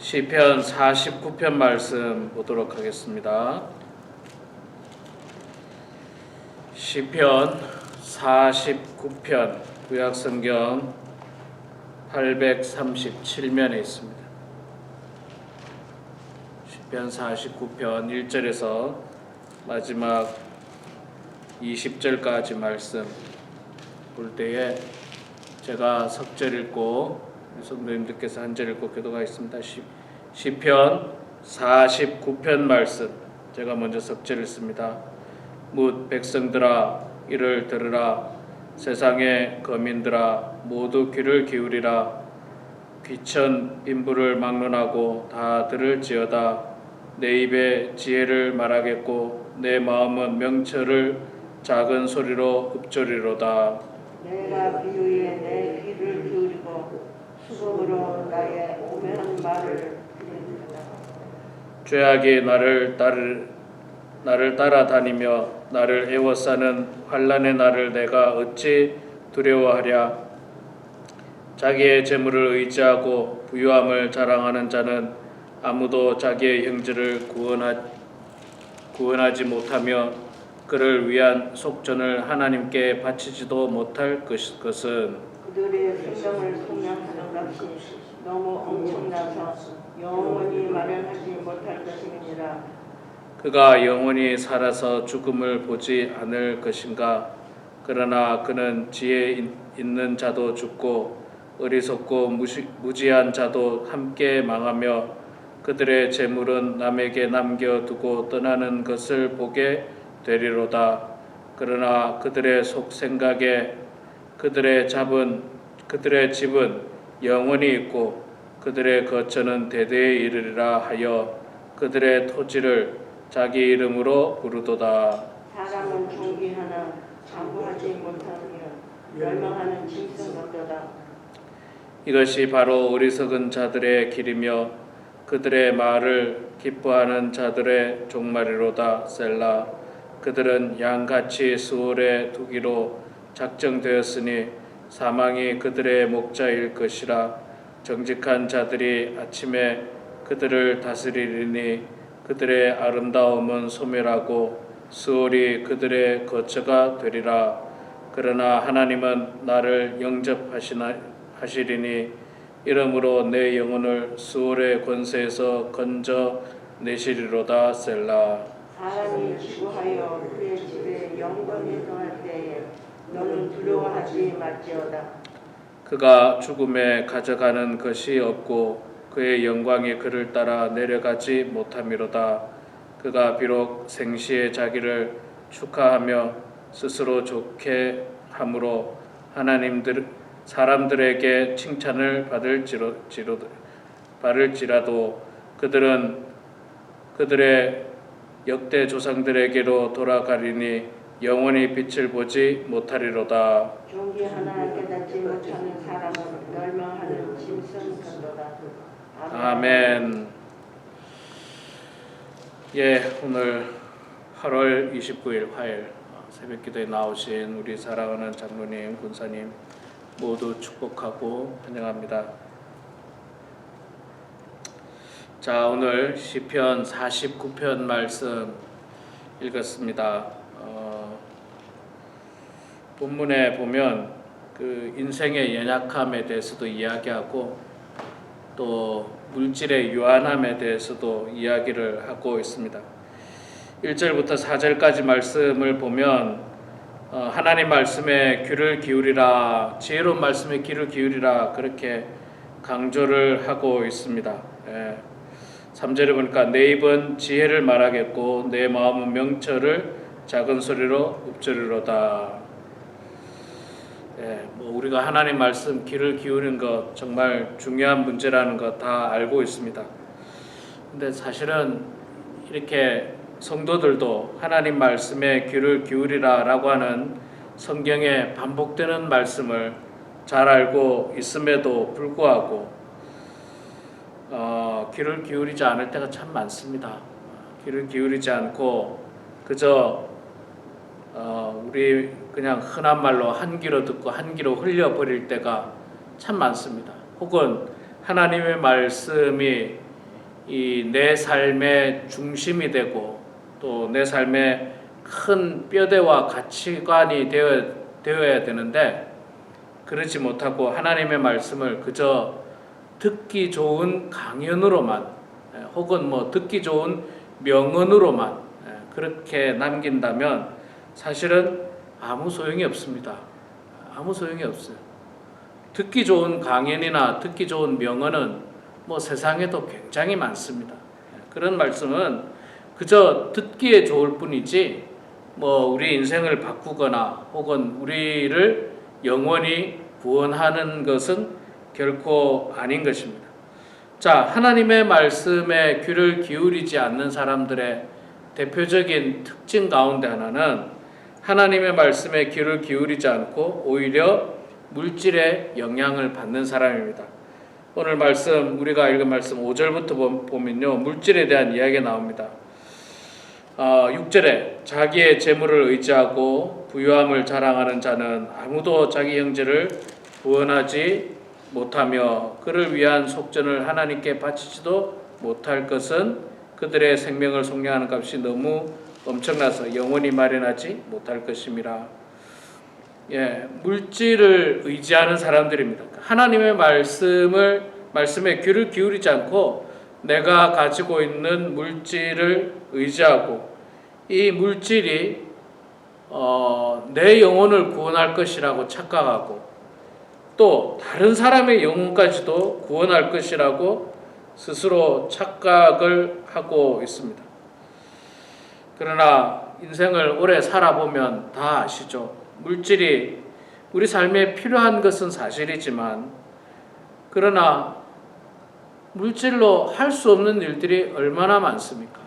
시편 49편 말씀 보도록 하겠습니다. 시편 49편 구약성경 837면에 있습니다. 시편 49편 1절에서 마지막 20절까지 말씀 볼 때에 제가 석절 읽고 성도님들께서 한 절 읽고 교도하겠습니다. 시편 49편 말씀 제가 먼저 석절 읽습니다. 뭇 백성들아 이를 들으라. 세상의 거민들아 모두 귀를 기울이라. 귀천 빈부를 막론하고 다 들을지어다. 내 입에 지혜를 말하겠고 내 마음은 명철을 작은 소리로 읊조리로다. 내가 비유에 내 귀를 기울이고 수고로 나의 오면한 말을 들으리라. 죄악이 나를 따라다니며 나를 애워싸는 환난의 날을 내가 어찌 두려워하랴. 자기의 재물을 의지하고 부유함을 자랑하는 자는 아무도 자기의 형제를 구원하지 못하며 그를 위한 속전을 하나님께 바치지도 못할 것은 그들의 생명을 속량하는 값이 너무 엄청나서 영원히 마련하지 못할 것이니라. 그가 영원히 살아서 죽음을 보지 않을 것인가. 그러나 그는 지혜 있는 자도 죽고 어리석고 무지한 자도 함께 망하며 그들의 재물은 남에게 남겨두고 떠나는 것을 보게 되리로다. 그러나 그들의 속생각에 그들의 집은 영원히 있고 그들의 거처는 대대에 이르리라 하여 그들의 토지를 자기 이름으로 부르도다. 사람은 존귀하나 안부하지 못하며 멸망하는 짐승 같도다. 이것이 바로 어리석은 자들의 길이며 그들의 말을 기뻐하는 자들의 종말이로다. 셀라. 그들은 양같이 수월에 두기로 작정되었으니 사망이 그들의 목자일 것이라. 정직한 자들이 아침에 그들을 다스리리니 그들의 아름다움은 소멸하고 수월이 그들의 거처가 되리라. 그러나 하나님은 나를 영접하시리니 이러므로 내 영혼을 수월의 권세에서 건져 내시리로다. 셀라. 사람이 지구하여 그의 집에 영광이 더할 때에 너는 두려워하지 말지어다. 그가 죽음에 가져가는 것이 없고 그의 영광이 그를 따라 내려가지 못함이로다. 그가 비록 생시에 자기를 축하하며 스스로 좋게 함으로 사람들에게 칭찬을 받을지라도 그들은 그들의 역대 조상들에게로 돌아가리니 영원히 빛을 보지 못하리로다. 존귀하나 깨닫지 못하는 사람은 멸망하는 짐승 같도다. 아멘. 오늘 8월 29일 화요일 새벽기도에 나오신 우리 사랑하는 장로님, 군사님 모두 축복하고 환영합니다. 자, 오늘 시편 49편 말씀 읽었습니다. 본문에 보면 그 인생의 연약함에 대해서도 이야기하고 또 물질의 유한함에 대해서도 이야기를 하고 있습니다. 1절부터 4절까지 말씀을 보면 하나님 말씀에 귀를 기울이라, 지혜로운 말씀에 귀를 기울이라 그렇게 강조를 하고 있습니다. 3절에 보니까 내 입은 지혜를 말하겠고 내 마음은 명철을 작은 소리로 읊조리로다. 우리가 하나님 말씀 귀를 기울이는 것 정말 중요한 문제라는 거 다 알고 있습니다. 근데 사실은 이렇게 성도들도 하나님 말씀에 귀를 기울이라 라고 하는 성경에 반복되는 말씀을 잘 알고 있음에도 불구하고 귀를 기울이지 않을 때가 참 많습니다. 귀를 기울이지 않고 그저 우리 그냥 흔한 말로 한 귀로 듣고 한 귀로 흘려버릴 때가 참 많습니다. 혹은 하나님의 말씀이 이 내 삶의 중심이 되고 또 내 삶의 큰 뼈대와 가치관이 되어야 되는데 그렇지 못하고 하나님의 말씀을 그저 듣기 좋은 강연으로만 혹은 뭐 듣기 좋은 명언으로만 그렇게 남긴다면 사실은 아무 소용이 없습니다. 아무 소용이 없어요. 듣기 좋은 강연이나 듣기 좋은 명언은 뭐 세상에도 굉장히 많습니다. 그런 말씀은 그저 듣기에 좋을 뿐이지 뭐 우리 인생을 바꾸거나 혹은 우리를 영원히 구원하는 것은 결코 아닌 것입니다. 자, 하나님의 말씀에 귀를 기울이지 않는 사람들의 대표적인 특징 가운데 하나는 하나님의 말씀에 귀를 기울이지 않고 오히려 물질의 영향을 받는 사람입니다. 오늘 말씀 우리가 읽은 말씀 5절부터 보면요, 물질에 대한 이야기가 나옵니다. 6절에 자기의 재물을 의지하고 부유함을 자랑하는 자는 아무도 자기 형제를 구원하지 못하며 그를 위한 속전을 하나님께 바치지도 못할 것은 그들의 생명을 속량하는 값이 너무 엄청나서 영원히 마련하지 못할 것임이라. 물질을 의지하는 사람들입니다. 하나님의 말씀에 귀를 기울이지 않고 내가 가지고 있는 물질을 의지하고 이 물질이 내 영혼을 구원할 것이라고 착각하고 또 다른 사람의 영혼까지도 구원할 것이라고 스스로 착각을 하고 있습니다. 그러나 인생을 오래 살아보면 다 아시죠? 물질이 우리 삶에 필요한 것은 사실이지만 그러나 물질로 할 수 없는 일들이 얼마나 많습니까?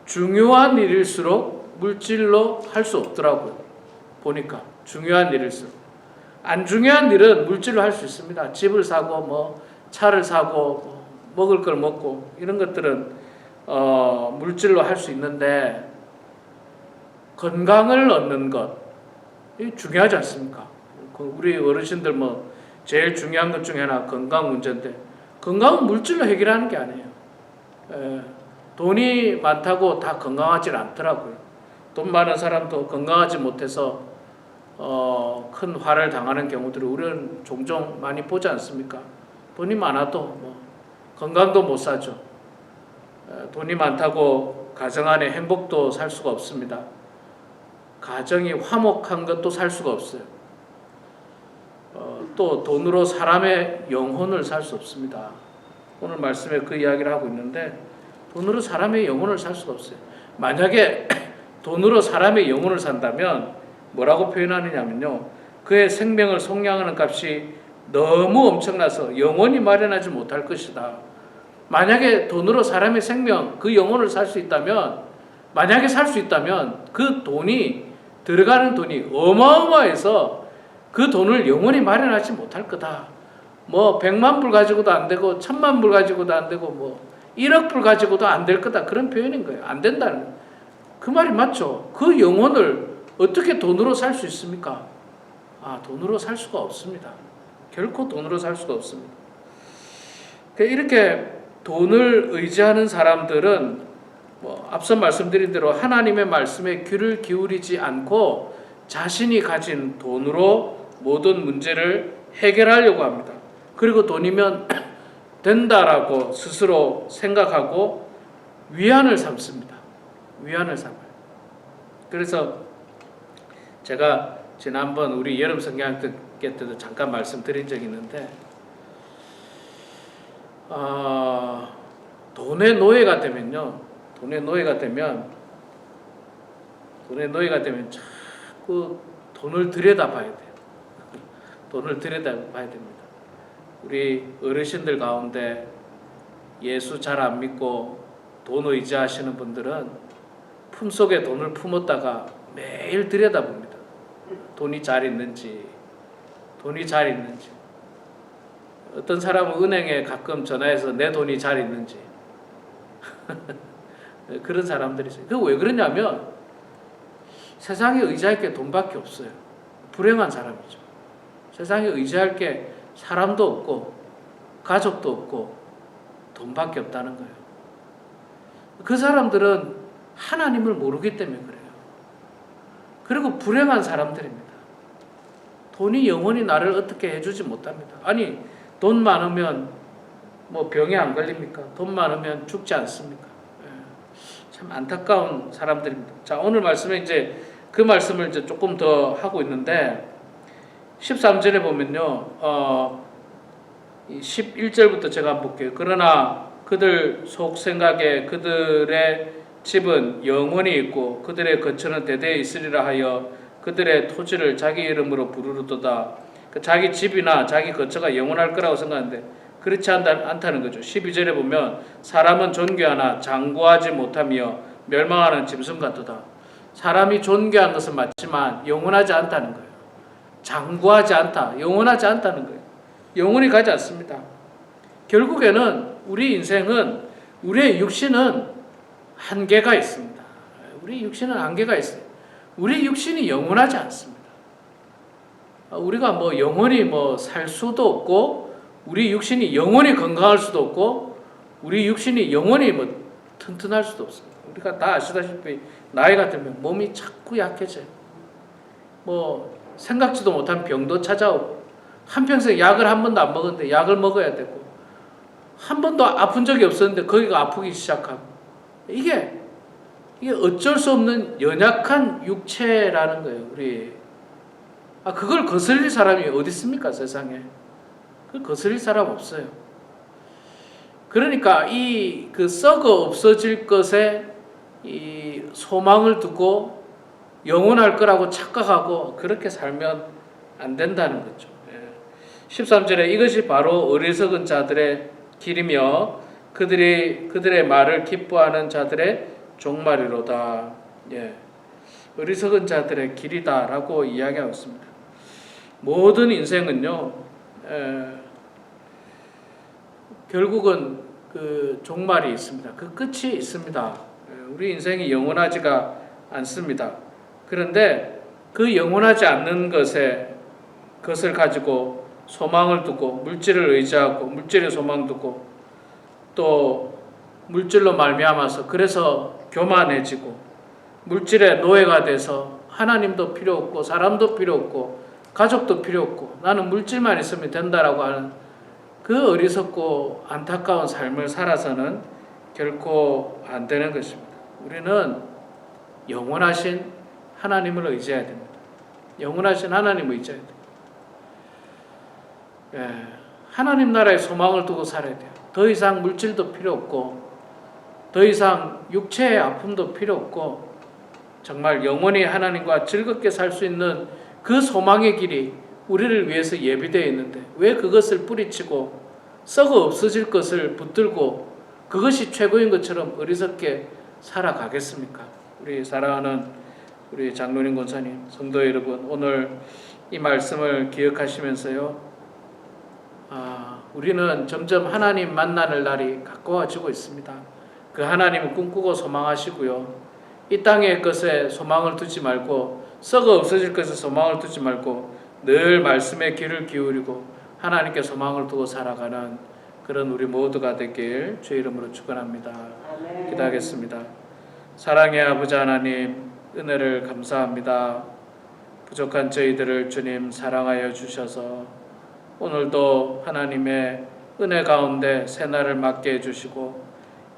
중요한 일일수록 물질로 할 수 없더라고요. 보니까 중요한 일일수록. 안 중요한 일은 물질로 할 수 있습니다. 집을 사고 뭐 차를 사고 먹을 걸 먹고 이런 것들은 물질로 할 수 있는데 건강을 얻는 것 이 중요하지 않습니까? 우리 어르신들 뭐 제일 중요한 것 중에 하나 건강 문제인데 건강은 물질로 해결하는 게 아니에요. 돈이 많다고 다 건강하지 않더라고요. 돈 많은 사람도 건강하지 못해서 큰 화를 당하는 경우들을 우리는 종종 많이 보지 않습니까? 돈이 많아도 뭐 건강도 못 사죠. 돈이 많다고 가정 안에 행복도 살 수가 없습니다. 가정이 화목한 것도 살 수가 없어요. 또 돈으로 사람의 영혼을 살 수 없습니다. 오늘 말씀에 그 이야기를 하고 있는데 돈으로 사람의 영혼을 살 수가 없어요. 만약에 돈으로 사람의 영혼을 산다면 뭐라고 표현하느냐면요, 그의 생명을 속량하는 값이 너무 엄청나서 영원히 마련하지 못할 것이다. 만약에 돈으로 사람의 생명, 그 영혼을 살 수 있다면, 만약에 살 수 있다면 그 돈이 들어가는 돈이 어마어마해서 그 돈을 영원히 마련하지 못할 거다. 뭐 100만 불 가지고도 안 되고 1000만 불 가지고도 안 되고 뭐 1억 불 가지고도 안 될 거다. 그런 표현인 거예요. 안 된다는 거예요. 그 말이 맞죠. 그 영혼을 어떻게 돈으로 살 수 있습니까? 돈으로 살 수가 없습니다. 결코 돈으로 살 수가 없습니다. 이렇게 돈을 의지하는 사람들은 앞서 말씀드린 대로 하나님의 말씀에 귀를 기울이지 않고 자신이 가진 돈으로 모든 문제를 해결하려고 합니다. 그리고 돈이면 된다라고 스스로 생각하고 위안을 삼습니다. 위안을 삼아요. 그래서 제가 지난번 우리 여름 성경학교 때도 잠깐 말씀드린 적이 있는데 돈의 노예가 되면요. 돈의 노예가 되면 자꾸 돈을 들여다봐야 돼요. 돈을 들여다봐야 됩니다. 우리 어르신들 가운데 예수 잘 안 믿고 돈 의지하시는 분들은 품속에 돈을 품었다가 매일 들여다봅니다. 돈이 잘 있는지. 어떤 사람은 은행에 가끔 전화해서 내 돈이 잘 있는지. 그런 사람들이 있어요. 그 왜 그러냐면 세상에 의지할 게 돈밖에 없어요. 불행한 사람이죠. 세상에 의지할 게 사람도 없고 가족도 없고 돈밖에 없다는 거예요. 그 사람들은 하나님을 모르기 때문에 그래요. 그리고 불행한 사람들입니다. 돈이 영원히 나를 어떻게 해주지 못합니다. 아니, 돈 많으면 뭐 병에 안 걸립니까? 돈 많으면 죽지 않습니까? 참 안타까운 사람들입니다. 자, 오늘 말씀에 이제 그 말씀을 이제 조금 더 하고 있는데 13절에 보면요. 11절부터 제가 한번 볼게요. 그러나 그들 속 생각에 그들의 집은 영원히 있고 그들의 거처는 대대에 있으리라 하여 그들의 토지를 자기 이름으로 부르르도다. 자기 집이나 자기 거처가 영원할 거라고 생각하는데 그렇지 않다는 거죠. 12절에 보면 사람은 존귀하나 장구하지 못하며 멸망하는 짐승 같도다. 사람이 존귀한 것은 맞지만 영원하지 않다는 거예요. 장구하지 않다. 영원하지 않다는 거예요. 영원히 가지 않습니다. 결국에는 우리 인생은 우리의 육신은 한계가 있습니다. 우리 육신은 한계가 있어요. 우리 육신이 영원하지 않습니다. 우리가 뭐 영원히 살 수도 없고 우리 육신이 영원히 건강할 수도 없고 우리 육신이 영원히 튼튼할 수도 없습니다. 우리가 다 아시다시피 나이가 들면 몸이 자꾸 약해져요. 생각지도 못한 병도 찾아오고 한평생 약을 한 번도 안 먹었는데 약을 먹어야 되고 한 번도 아픈 적이 없었는데 거기가 아프기 시작하고 이게 어쩔 수 없는 연약한 육체라는 거예요. 우리 그걸 거슬릴 사람이 어디 있습니까? 세상에. 그걸 거슬릴 사람 없어요. 그러니까 그 썩어 없어질 것에 이 소망을 두고 영원할 거라고 착각하고 그렇게 살면 안 된다는 거죠. 13절에 이것이 바로 어리석은 자들의 길이며 그들의 말을 기뻐하는 자들의 종말이로다. 어리석은 자들의 길이다라고 이야기하고 있습니다. 모든 인생은요, 결국은 그 종말이 있습니다. 그 끝이 있습니다. 우리 인생이 영원하지가 않습니다. 그런데 그 영원하지 않는 것을 가지고 소망을 두고 물질을 의지하고 물질에 소망 두고 또 물질로 말미암아서 그래서 교만해지고 물질의 노예가 돼서 하나님도 필요 없고 사람도 필요 없고 가족도 필요 없고 나는 물질만 있으면 된다라고 하는 그 어리석고 안타까운 삶을 살아서는 결코 안 되는 것입니다. 우리는 영원하신 하나님을 의지해야 됩니다. 영원하신 하나님을 의지해야 됩니다. 하나님 나라의 소망을 두고 살아야 돼요. 더 이상 물질도 필요 없고 더 이상 육체의 아픔도 필요 없고 정말 영원히 하나님과 즐겁게 살 수 있는 그 소망의 길이 우리를 위해서 예비되어 있는데 왜 그것을 뿌리치고 썩어 없어질 것을 붙들고 그것이 최고인 것처럼 어리석게 살아가겠습니까? 우리 사랑하는 우리 장로님 권사님, 성도 여러분, 오늘 이 말씀을 기억하시면서요, 우리는 점점 하나님 만나는 날이 가까워지고 있습니다. 그 하나님을 꿈꾸고 소망하시고요, 이 땅의 것에 소망을 두지 말고 썩어 없어질 것에 소망을 두지 말고 늘 말씀에 귀를 기울이고 하나님께 소망을 두고 살아가는 그런 우리 모두가 되길 주의 이름으로 축원합니다. 기도하겠습니다. 사랑의 아버지 하나님, 은혜를 감사합니다. 부족한 저희들을 주님 사랑하여 주셔서 오늘도 하나님의 은혜 가운데 새날을 맞게 해주시고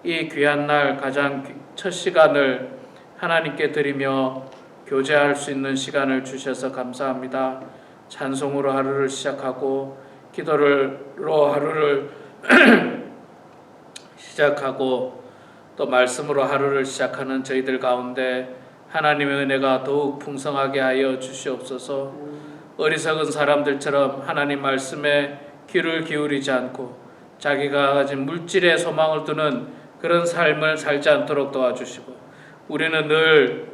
이 귀한 날 가장 첫 시간을 하나님께 드리며 교제할 수 있는 시간을 주셔서 감사합니다. 찬송으로 하루를 시작하고 기도로 하루를 시작하고 또 말씀으로 하루를 시작하는 저희들 가운데 하나님의 은혜가 더욱 풍성하게 하여 주시옵소서. 어리석은 사람들처럼 하나님 말씀에 귀를 기울이지 않고 자기가 가진 물질에 소망을 두는 그런 삶을 살지 않도록 도와주시고 우리는 늘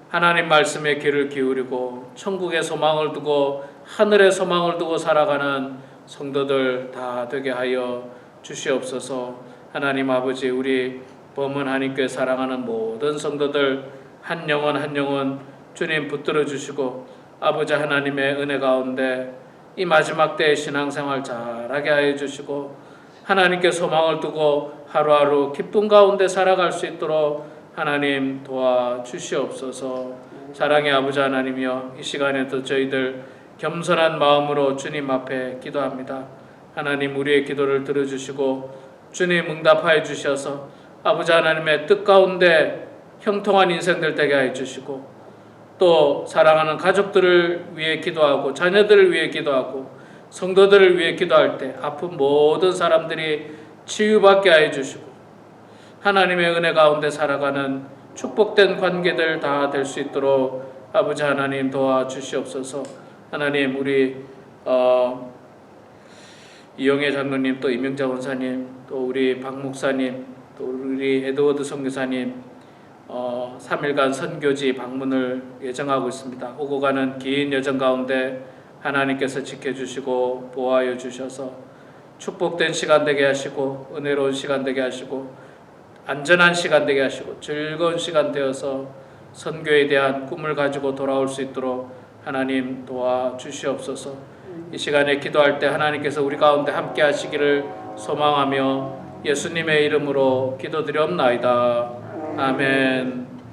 하나님 말씀에 귀를 기울이고 천국의 소망을 두고 하늘의 소망을 두고 살아가는 성도들 다 되게 하여 주시옵소서. 하나님 아버지, 우리 범은 한인교회 사랑하는 모든 성도들 한 영혼 한 영혼 주님 붙들어 주시고 아버지 하나님의 은혜 가운데 이 마지막 때의 신앙생활 잘하게 하여 주시고 하나님께 소망을 두고 하루하루 기쁨 가운데 살아갈 수 있도록 하나님 도와주시옵소서. 사랑의 아버지 하나님이여, 이 시간에도 저희들 겸손한 마음으로 주님 앞에 기도합니다. 하나님, 우리의 기도를 들어주시고 주님 응답하여 주셔서 아버지 하나님의 뜻 가운데 형통한 인생들 되게 하여 주시고, 또 사랑하는 가족들을 위해 기도하고 자녀들을 위해 기도하고 성도들을 위해 기도할 때 아픈 모든 사람들이 치유받게 하여 주시고 하나님의 은혜 가운데 살아가는 축복된 관계들 다 될 수 있도록 아버지 하나님 도와주시옵소서. 하나님, 우리 이영애 장로님, 또 이명자 원사님, 또 우리 박 목사님, 또 우리 에드워드 선교사님 3일간 선교지 방문을 예정하고 있습니다. 오고 가는 긴 여정 가운데 하나님께서 지켜주시고 보호하여 주셔서 축복된 시간 되게 하시고 은혜로운 시간 되게 하시고 안전한 시간 되게 하시고 즐거운 시간 되어서 선교에 대한 꿈을 가지고 돌아올 수 있도록 하나님 도와주시옵소서. 이 시간에 기도할 때 하나님께서 우리 가운데 함께 하시기를 소망하며 예수님의 이름으로 기도드리옵나이다. 아멘.